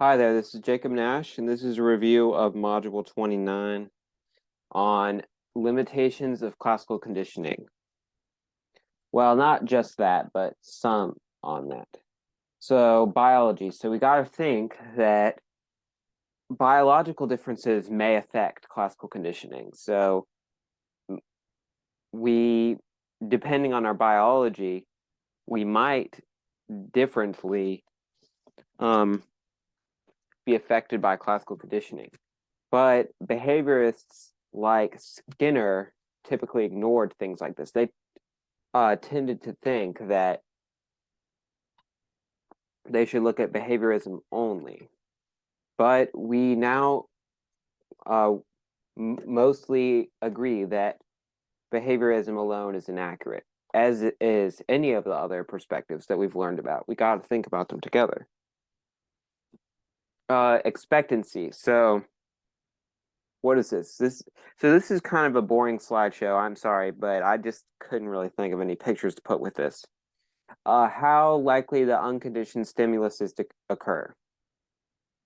Hi there, this is Jacob Nash, and this is a review of Module 29 on limitations of classical conditioning. Well, not just that, but some on that. So, biology. So, we got to think that biological differences may affect classical conditioning. So, depending on our biology, we might differently be affected by classical conditioning. But behaviorists like Skinner typically ignored things like this. They tended to think that they should look at behaviorism only. But we now mostly agree that behaviorism alone is inaccurate, as is any of the other perspectives that we've learned about. We got to think about them together. Expectancy. So what is this? This is kind of a boring slideshow. I'm sorry, but I just couldn't really think of any pictures to put with this. How likely the unconditioned stimulus is to occur?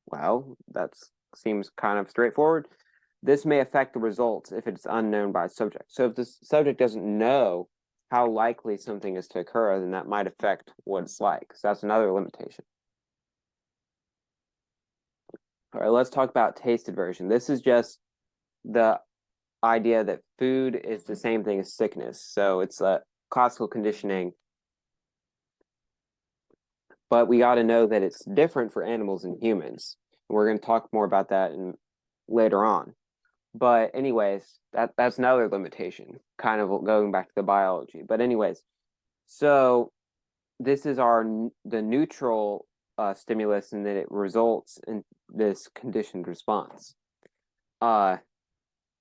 Well, that seems kind of straightforward. This may affect the results if it's unknown by the subject. So if the subject doesn't know how likely something is to occur, then that might affect what it's like. So that's another limitation. All right, let's talk about taste aversion. This is just the idea that food is the same thing as sickness. So it's a classical conditioning. But we got to know that it's different for animals and humans. We're going to talk more about that later on. But anyways, that's another limitation, kind of going back to the biology. But anyways, so this is the neutral stimulus, and that it results in this conditioned response. So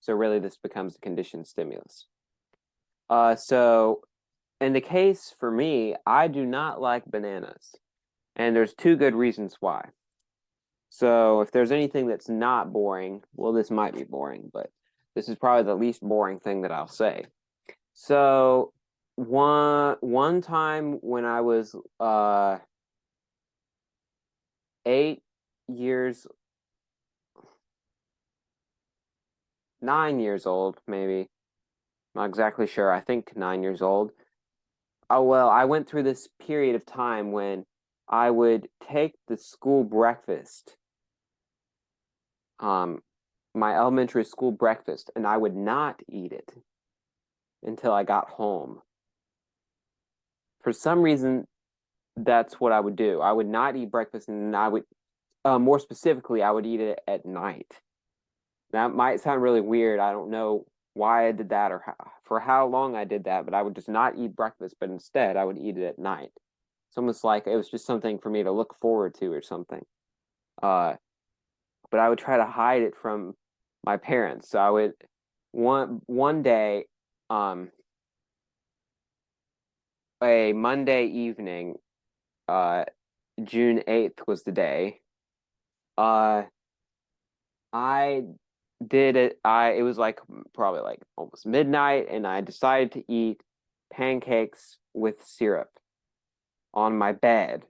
really, this becomes a conditioned stimulus. So in the case for me, I do not like bananas, and there's two good reasons why. So if there's anything that's not boring, well, this might be boring, but this is probably the least boring thing that I'll say. So one time when I was 9 years old, maybe. Not exactly sure. I think 9 years old. Oh, well, I went through this period of time when I would take the school breakfast, my elementary school breakfast, and I would not eat it until I got home. For some reason, that's what I would do. I would not eat breakfast, and I would, more specifically, I would eat it at night. That might sound really weird. I don't know why I did that or for how long I did that, but I would just not eat breakfast, but instead I would eat it at night. It's almost like it was just something for me to look forward to or something. But I would try to hide it from my parents. So I would one day, a Monday evening, June 8th was the day. I did it. It was like probably like almost midnight, and I decided to eat pancakes with syrup on my bed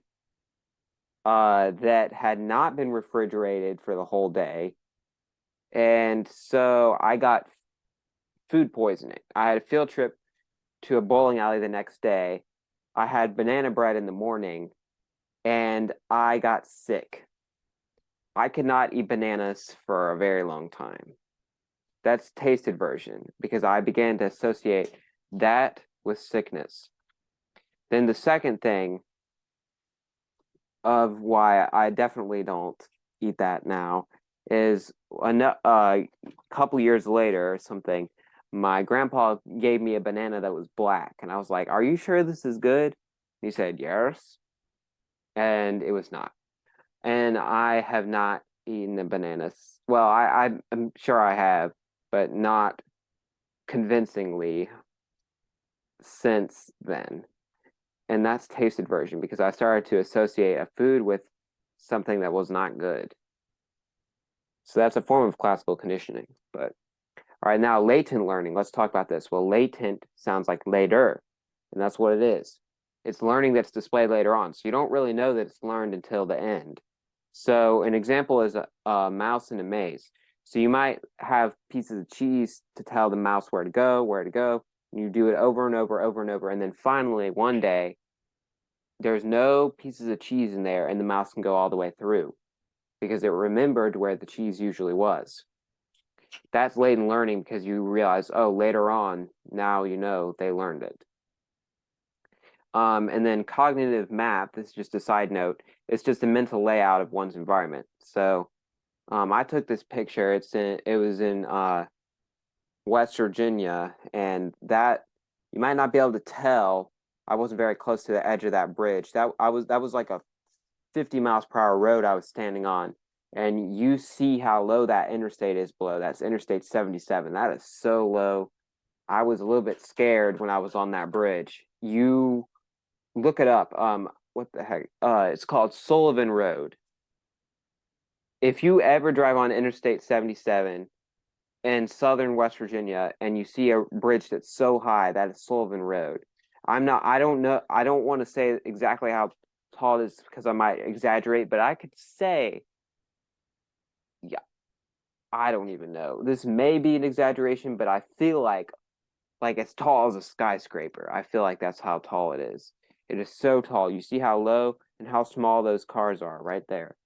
that had not been refrigerated for the whole day. And so I got food poisoning. I had a field trip to a bowling alley the next day. I had banana bread in the morning, and I got sick. I could not eat bananas for a very long time. That's taste aversion because I began to associate that with sickness. Then the second thing of why I definitely don't eat that now is a couple years later or something, my grandpa gave me a banana that was black, and I was like, "Are you sure this is good?" He said, "Yes," and it was not. And I have not eaten the bananas. Well, I'm sure I have, but not convincingly since then. And that's taste aversion because I started to associate a food with something that was not good. So that's a form of classical conditioning. But all right, now latent learning. Let's talk about this. Well, latent sounds like later, and that's what it is. It's learning that's displayed later on. So you don't really know that it's learned until the end. So an example is a mouse in a maze. So you might have pieces of cheese to tell the mouse where to go, where to go. And you do it over and over, over and over. And then finally, one day, there's no pieces of cheese in there, and the mouse can go all the way through because it remembered where the cheese usually was. That's latent learning because you realize, oh, later on, now you know they learned it. And then cognitive map, this is just a side note, it's just a mental layout of one's environment. So I took this picture. It was in West Virginia, and that you might not be able to tell. I wasn't very close to the edge of that bridge. That was like a 50 miles per hour road I was standing on, and you see how low that interstate is below. That's Interstate 77. That is so low. I was a little bit scared when I was on that bridge. You look it up. What the heck? It's called Sullivan Road. If you ever drive on Interstate 77 in southern West Virginia and you see a bridge that's so high, that is Sullivan Road. I don't know, I don't want to say exactly how tall it is because I might exaggerate, but I could say, yeah, I don't even know. This may be an exaggeration, but I feel like as tall as a skyscraper. I feel like that's how tall it is. It is so tall. You see how low and how small those cars are right there.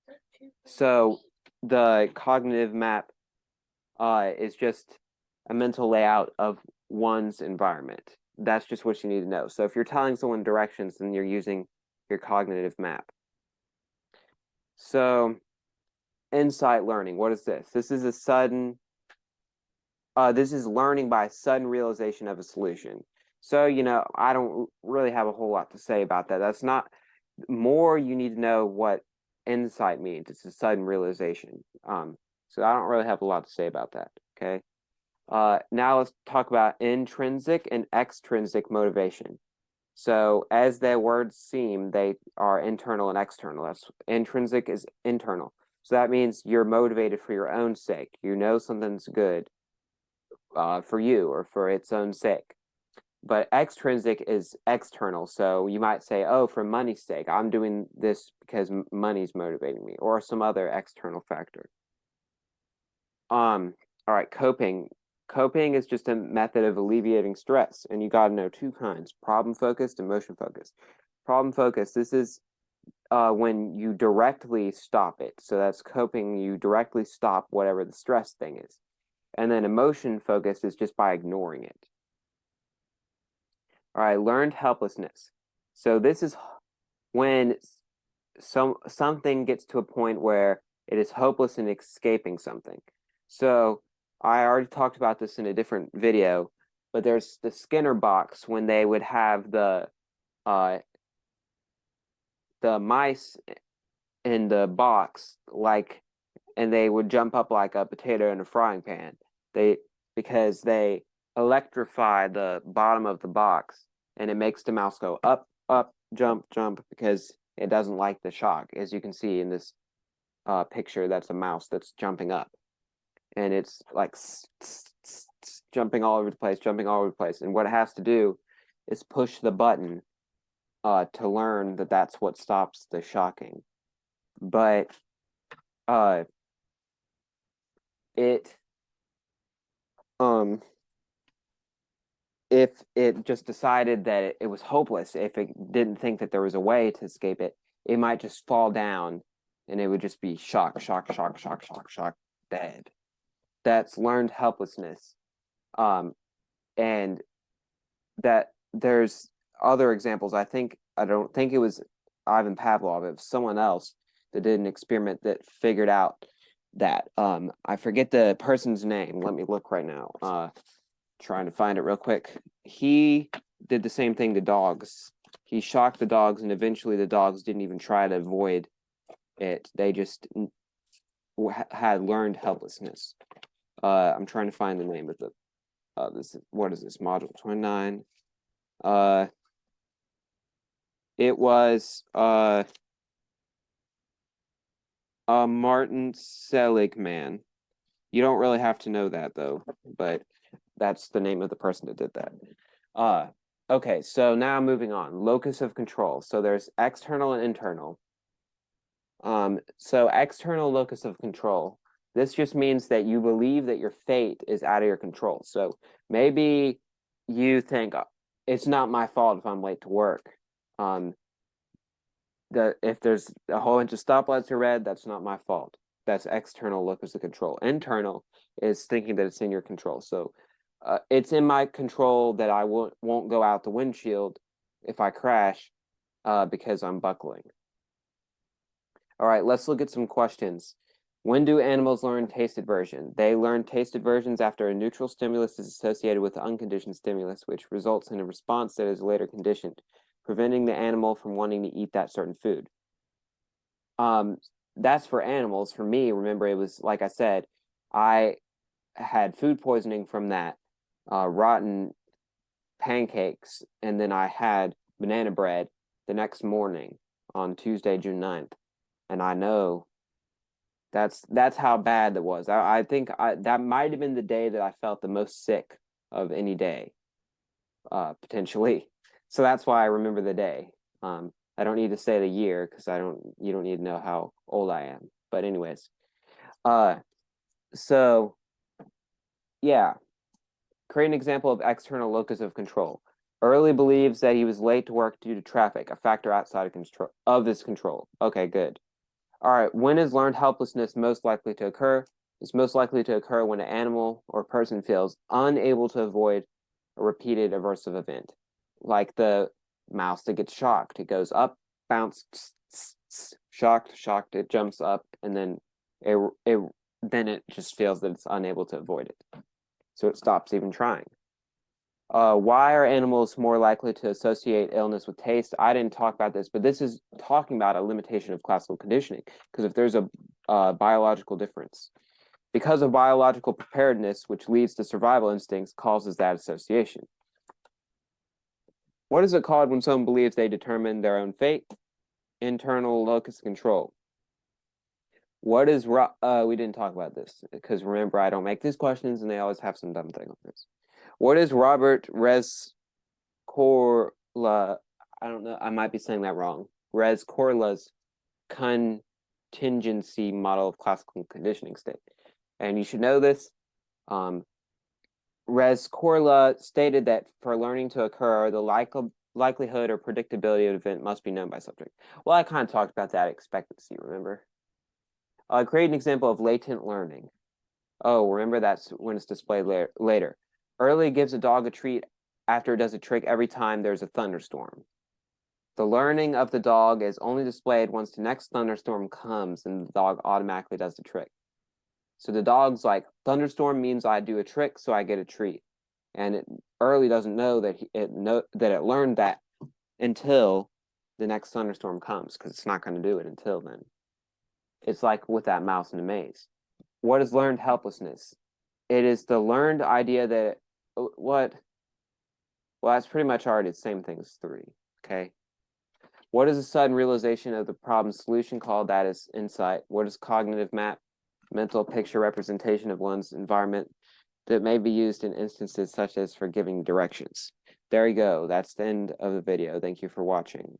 So the cognitive map is just a mental layout of one's environment. That's just what you need to know. So if you're telling someone directions, then you're using your cognitive map. So insight learning, what is this? This is a sudden, this is learning by sudden realization of a solution. So, I don't really have a whole lot to say about that. That's not more, you need to know what insight means. It's a sudden realization. So I don't really have a lot to say about that. Okay. Now let's talk about intrinsic and extrinsic motivation. So as their words seem, they are internal and external. That's intrinsic is internal. So that means you're motivated for your own sake. You know something's good for you or for its own sake. But extrinsic is external. So you might say, oh, for money's sake, I'm doing this because money's motivating me, or some other external factor. All right, coping. Coping is just a method of alleviating stress, and you got to know two kinds: problem focused, emotion focused. Problem focused, this is when you directly stop it. So that's coping, you directly stop whatever the stress thing is. And then emotion focused is just by ignoring it. All right, learned helplessness. So this is when something gets to a point where it is hopeless in escaping something. So I already talked about this in a different video, but there's the Skinner box when they would have the mice in the box, and they would jump up like a potato in a frying pan. Because they electrify the bottom of the box, and it makes the mouse go up, up, jump, jump, because it doesn't like the shock. As you can see in this picture, that's a mouse that's jumping up, and it's like jumping all over the place, jumping all over the place. And what it has to do is push the button to learn that that's what stops the shocking. But if it just decided that it was hopeless, if it didn't think that there was a way to escape it, it might just fall down and it would just be shock, shock, shock, shock, shock, shock, dead. That's learned helplessness. And that there's other examples. I don't think it was Ivan Pavlov, it was someone else that did an experiment that figured out that. I forget the person's name. Let me look right now. Trying to find it real quick. He did the same thing to dogs. He shocked the dogs, and eventually the dogs didn't even try to avoid it. They just had learned helplessness. I'm trying to find the name of the what is this, module 29? It was Martin Seligman. You don't really have to know that though, but that's the name of the person that did that. Okay, so now moving on. Locus of control. So there's external and internal. So external locus of control. This just means that you believe that your fate is out of your control. So maybe you think it's not my fault if I'm late to work. If there's a whole bunch of stoplights are red, that's not my fault. That's external locus of control. Internal is thinking that it's in your control. So it's in my control that I won't go out the windshield if I crash because I'm buckling. All right, let's look at some questions. When do animals learn taste aversion? They learn taste aversions after a neutral stimulus is associated with unconditioned stimulus, which results in a response that is later conditioned, preventing the animal from wanting to eat that certain food. That's for animals. For me, remember, it was like I said, I had food poisoning from that rotten pancakes, and then I had banana bread the next morning on Tuesday, June 9th. And I know that's how bad that was. I think that might have been the day that I felt the most sick of any day, potentially. So that's why I remember the day. I don't need to say the year because you don't need to know how old I am. But anyways, so yeah, create an example of external locus of control. Early believes that he was late to work due to traffic, a factor outside of his control. Okay, good. All right, when is learned helplessness most likely to occur? It's most likely to occur when an animal or person feels unable to avoid a repeated aversive event, like the mouse that gets shocked. It goes up, bounce, shocked, it jumps up, and then it just feels that it's unable to avoid it. So it stops even trying. Why are animals more likely to associate illness with taste? I didn't talk about this, but this is talking about a limitation of classical conditioning, because if there's a biological difference, because of biological preparedness, which leads to survival instincts, causes that association. What is it called when someone believes they determine their own fate? Internal locus of control. What is, we didn't talk about this, because remember, I don't make these questions, and they always have some dumb thing on this. What is Robert Rescorla? I don't know. I might be saying that wrong. Rescorla's contingency model of classical conditioning state, and you should know this. Rescorla stated that for learning to occur, the likelihood or predictability of an event must be known by subject. Well, I kind of talked about that expectancy. Remember? Create an example of latent learning. Oh, remember that's when it's displayed later. Early gives a dog a treat after it does a trick every time there's a thunderstorm. The learning of the dog is only displayed once the next thunderstorm comes and the dog automatically does the trick. So the dog's like, thunderstorm means I do a trick, so I get a treat. And Early doesn't know that it learned that until the next thunderstorm comes, because it's not going to do it until then. It's like with that mouse in the maze. What is learned helplessness? It is the learned idea that what? Well, that's pretty much already the same thing as 3. Okay. What is a sudden realization of the problem solution called? That is insight. What is cognitive map? Mental picture representation of one's environment that may be used in instances such as for giving directions. There you go. That's the end of the video. Thank you for watching.